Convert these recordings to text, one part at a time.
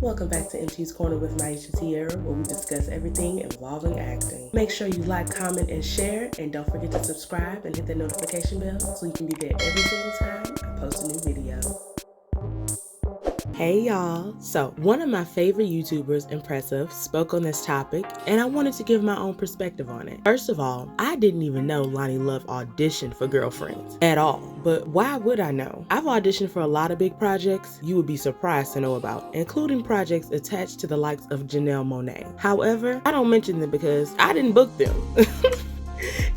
Welcome back to MT's Corner with Myesha-Tiara, where we discuss everything involving acting. Make sure you like, comment, and share, and don't forget to subscribe and hit the notification bell so you can be there every single time I post a new video. Hey y'all! So, one of my favorite YouTubers, Impressive, spoke on this topic, and I wanted to give my own perspective on it. First of all, I didn't even know Loni Love auditioned for Girlfriends at all, but why would I know? I've auditioned for a lot of big projects you would be surprised to know about, including projects attached to the likes of Janelle Monáe. However, I don't mention them because I didn't book them.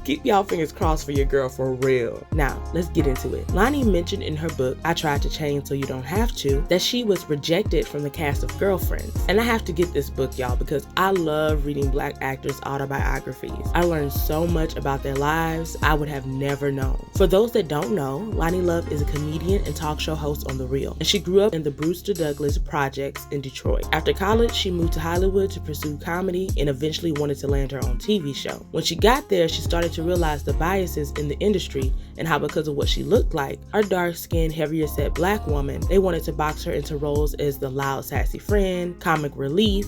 Keep y'all fingers crossed for your girl for real. Now, let's get into it. Loni mentioned in her book, I Tried to Change So You Don't Have To, that she was rejected from the cast of Girlfriends. And I have to get this book, y'all, because I love reading Black actors' autobiographies. I learned so much about their lives I would have never known. For those that don't know, Loni Love is a comedian and talk show host on The Real, and she grew up in the Brewster Douglas projects in Detroit. After college, she moved to Hollywood to pursue comedy and eventually wanted to land her own TV show. When she got there, she started to realize the biases in the industry and how, because of what she looked like, a dark-skinned, heavier set Black woman, they wanted to box her into roles as the loud, sassy friend, comic relief,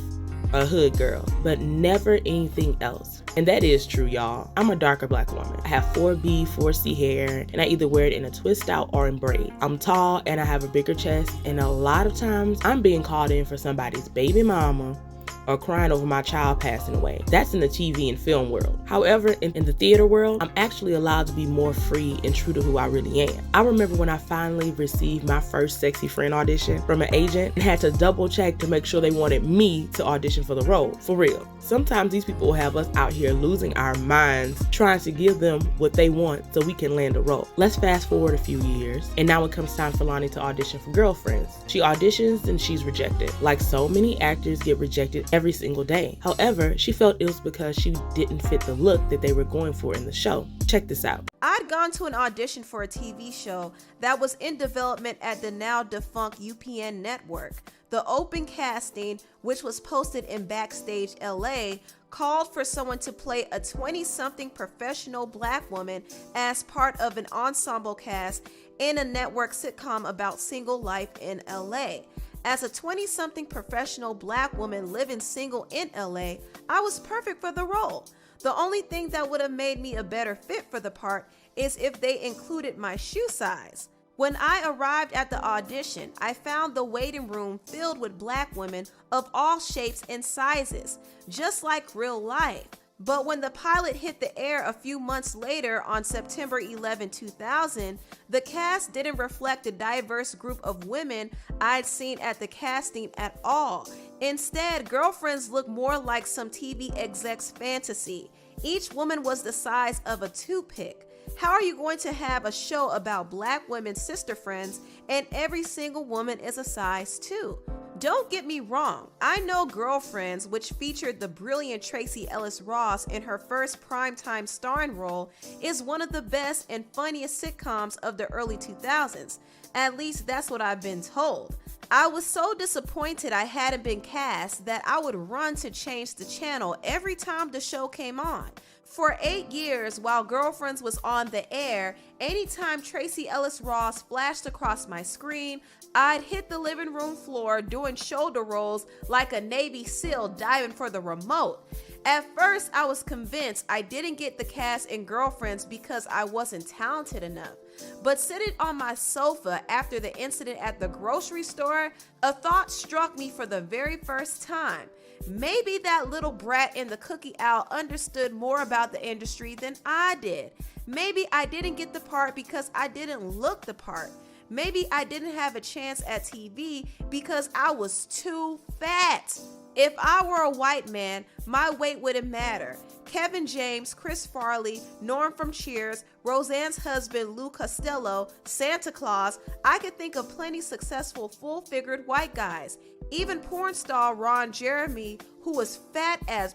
a hood girl, but never anything else. And that is true, y'all. I'm a darker Black woman. I have 4B, 4C hair, and I either wear it in a twist out or in braid. I'm tall and I have a bigger chest, and a lot of times I'm being called in for somebody's baby mama or crying over my child passing away. That's in the TV and film world. However, in the theater world, I'm actually allowed to be more free and true to who I really am. I remember when I finally received my first sexy friend audition from an agent and had to double check to make sure they wanted me to audition for the role. For real. Sometimes these people have us out here losing our minds trying to give them what they want so we can land a role. Let's fast forward a few years, and now it comes time for Loni to audition for Girlfriends. She auditions and she's rejected. Like so many actors get rejected every single day. However, she felt it was because she didn't fit the look that they were going for in the show. Check this out. I'd gone to an audition for a TV show that was in development at the now defunct UPN network. The open casting, which was posted in Backstage LA, called for someone to play a 20-something professional Black woman as part of an ensemble cast in a network sitcom about single life in LA. As a 20-something professional Black woman living single in LA, I was perfect for the role. The only thing that would have made me a better fit for the part is if they included my shoe size. When I arrived at the audition, I found the waiting room filled with Black women of all shapes and sizes, just like real life. But when the pilot hit the air a few months later on September 11, 2000, the cast didn't reflect the diverse group of women I'd seen at the casting at all. Instead, Girlfriends looked more like some TV exec's fantasy. Each woman was the size of a toothpick. How are you going to have a show about Black women's sister friends and every single woman is a size 2? Don't get me wrong, I know Girlfriends, which featured the brilliant Tracee Ellis Ross in her first primetime starring role, is one of the best and funniest sitcoms of the early 2000s. At least that's what I've been told. I was so disappointed I hadn't been cast that I would run to change the channel every time the show came on. For 8 years, while Girlfriends was on the air, anytime Tracee Ellis Ross flashed across my screen, I'd hit the living room floor doing shoulder rolls like a Navy SEAL diving for the remote. At first, I was convinced I didn't get the cast in Girlfriends because I wasn't talented enough. But sitting on my sofa after the incident at the grocery store, a thought struck me for the very first time. Maybe that little brat in the cookie aisle understood more about the industry than I did. Maybe I didn't get the part because I didn't look the part. Maybe I didn't have a chance at TV because I was too fat. If I were a white man, my weight wouldn't matter. Kevin James, Chris Farley, Norm from Cheers, Roseanne's husband Lou Costello, Santa Claus, I could think of plenty successful full-figured white guys. Even porn star Ron Jeremy, who was fat as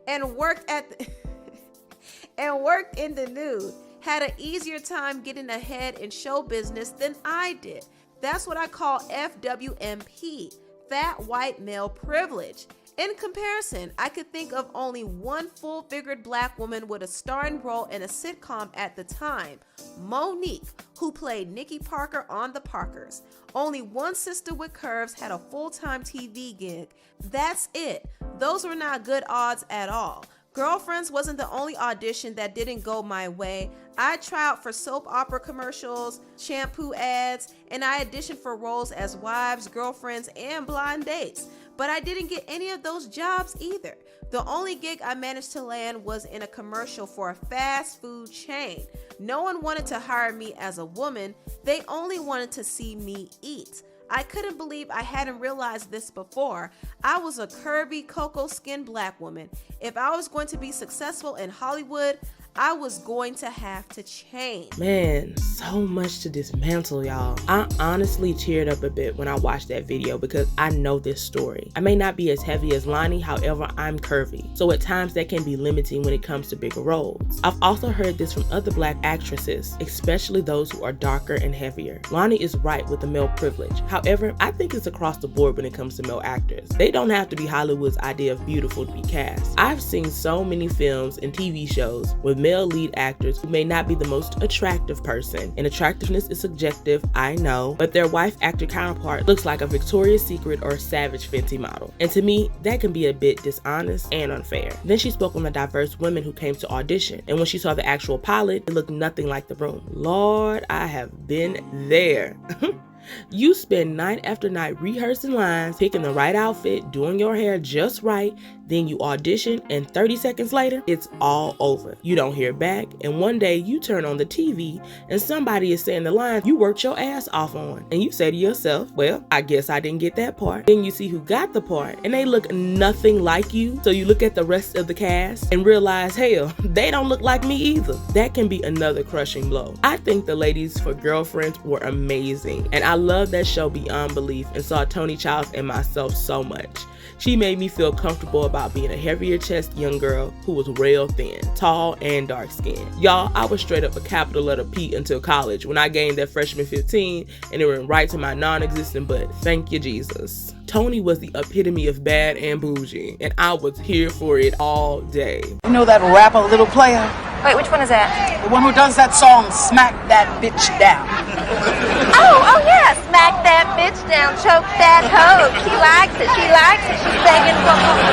and worked in the nude, had an easier time getting ahead in show business than I did. That's what I call FWMP, fat white male privilege. In comparison, I could think of only one full-figured black woman with a starring role in a sitcom at the time, Monique, who played Nikki Parker on The Parkers. Only one sister with curves had a full-time TV gig. That's it. Those were not good odds at all. Girlfriends wasn't the only audition that didn't go my way. I tried out for soap opera commercials, shampoo ads, and I auditioned for roles as wives, girlfriends, and blind dates. But I didn't get any of those jobs either. The only gig I managed to land was in a commercial for a fast food chain. No one wanted to hire me as a woman. They only wanted to see me eat. I couldn't believe I hadn't realized this before. I was a curvy, cocoa-skinned black woman. If I was going to be successful in Hollywood, I was going to have to change. Man, so much to dismantle, y'all. I honestly teared up a bit when I watched that video because I know this story. I may not be as heavy as Loni, however, I'm curvy. So at times that can be limiting when it comes to bigger roles. I've also heard this from other black actresses, especially those who are darker and heavier. Loni is right with the male privilege. However, I think it's across the board when it comes to male actors. They don't have to be Hollywood's idea of beautiful to be cast. I've seen so many films and TV shows with male lead actors who may not be the most attractive person, and attractiveness is subjective, I know, but their wife actor counterpart looks like a Victoria's Secret or Savage Fenty model. And to me, that can be a bit dishonest and unfair. Then she spoke on the diverse women who came to audition, and when she saw the actual pilot, it looked nothing like the room. Lord, I have been there. You spend night after night rehearsing lines, picking the right outfit, doing your hair just right, then you audition, and 30 seconds later, it's all over. You don't hear back, and one day you turn on the TV and somebody is saying the line you worked your ass off on, and you say to yourself, well, I guess I didn't get that part. Then you see who got the part, and they look nothing like you, so you look at the rest of the cast and realize, hell, they don't look like me either. That can be another crushing blow. I think the ladies for Girlfriends were amazing, and I love that show beyond belief and saw Tony Childs and myself so much. She made me feel comfortable about being a heavier chest young girl who was real thin, tall, and dark skinned. Y'all, I was straight up a capital letter P until college when I gained that freshman 15 and it went right to my non-existent butt. Thank you, Jesus. Tony was the epitome of bad and bougie, and I was here for it all day. You know that rapper Little Player? Wait, which one is that? The one who does that song, Smack That Bitch Down. Oh yeah, smack that bitch down, choke that hoe. She likes it, she's begging for more.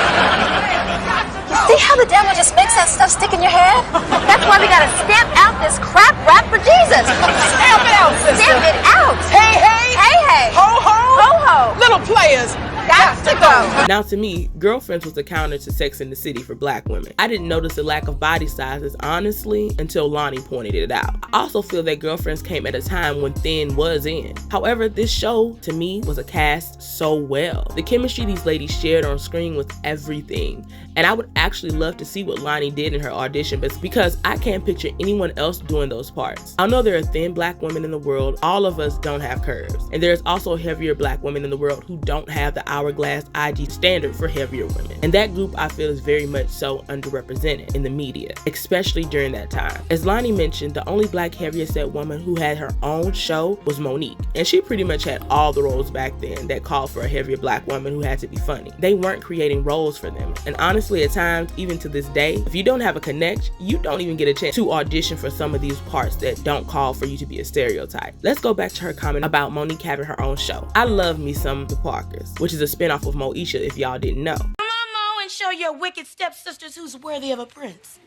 You see how the devil just makes that stuff stick in your head? That's why we gotta stamp out this crap rap for Jesus. Stamp it out, sister. Stamp it out. Hey, hey. Hey, hey. Ho, ho. Ho, ho. Little Players. Got to go. Now to me, Girlfriends was the counter to Sex and the City for black women. I didn't notice the lack of body sizes, honestly, until Loni pointed it out. I also feel that Girlfriends came at a time when thin was in. However, this show, to me, was a cast so well. The chemistry these ladies shared on screen was everything. And I would actually love to see what Loni did in her audition, but because I can't picture anyone else doing those parts. I know there are thin black women in the world. All of us don't have curves. And there's also heavier black women in the world who don't have the hourglass IG standard for heavier women. And that group I feel is very much so underrepresented in the media, especially during that time. As Loni mentioned, the only black heavier set woman who had her own show was Monique. And she pretty much had all the roles back then that called for a heavier black woman who had to be funny. They weren't creating roles for them. And honestly, at times, even to this day, if you don't have a connect, you don't even get a chance to audition for some of these parts that don't call for you to be a stereotype. Let's go back to her comment about Monique having her own show. I love me some The Parkers, which is a spinoff of Myesha if y'all didn't know. Come on, Mo, and show your wicked stepsisters who's worthy of a prince.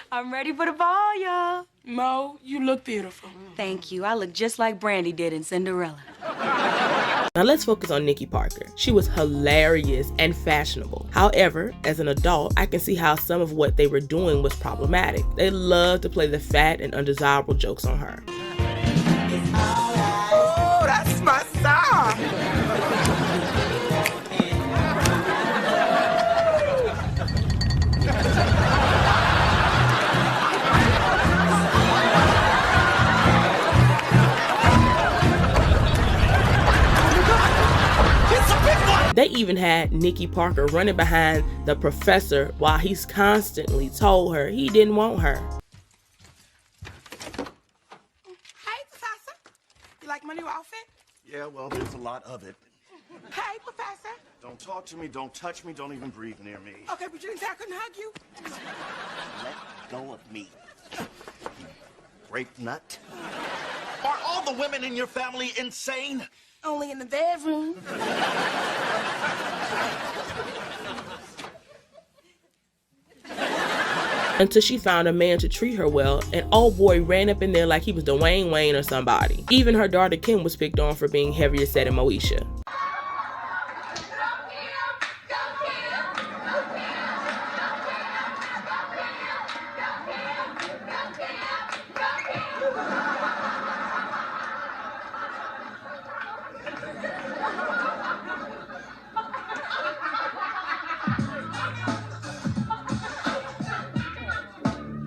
I'm ready for the ball, y'all. Mo, you look beautiful. Thank you. I look just like Brandy did in Cinderella. Now let's focus on Nikki Parker. She was hilarious and fashionable. However, as an adult, I can see how some of what they were doing was problematic. They loved to play the fat and undesirable jokes on her. Oh, that's my song. They even had Nikki Parker running behind the professor while he's constantly told her he didn't want her. Hi, my new outfit? Yeah, well, there's a lot of it. Hey, Professor. Don't talk to me, don't touch me, don't even breathe near me. Okay, but you didn't say I couldn't hug you? Let go of me. Grape nut. Are all the women in your family insane? Only in the bedroom. Until she found a man to treat her well, and old boy ran up in there like he was Dwayne Wayne or somebody. Even her daughter Kim was picked on for being heavier set than Myesha.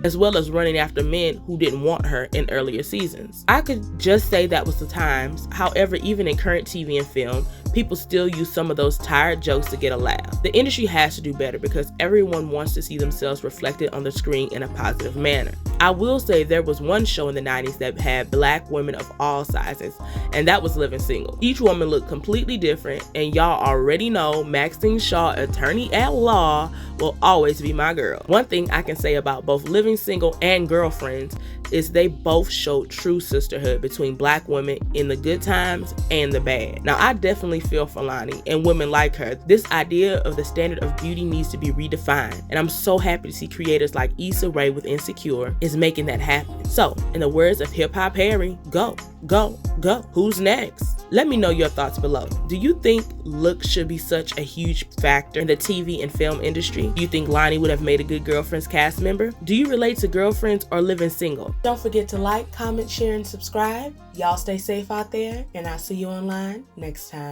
As well as running after men who didn't want her in earlier seasons. I could just say that was the times. However, even in current TV and film, people still use some of those tired jokes to get a laugh. The industry has to do better because everyone wants to see themselves reflected on the screen in a positive manner. I will say there was one show in the 90s that had black women of all sizes, and that was Living Single. Each woman looked completely different, and y'all already know Maxine Shaw, attorney at law, will always be my girl. One thing I can say about both Living Single and Girlfriends is they both showed true sisterhood between black women in the good times and the bad. Now, I definitely feel for Loni and women like her. This idea of the standard of beauty needs to be redefined, and I'm so happy to see creators like Issa Rae with Insecure is making that happen. So, in the words of Hip Hop Harry, go, go, go. Who's next? Let me know your thoughts below. Do you think looks should be such a huge factor in the TV and film industry? Do you think Loni would have made a good Girlfriends cast member? Do you relate to Girlfriends or Living Single? Don't forget to like, comment, share, and subscribe. Y'all stay safe out there, and I'll see you online next time.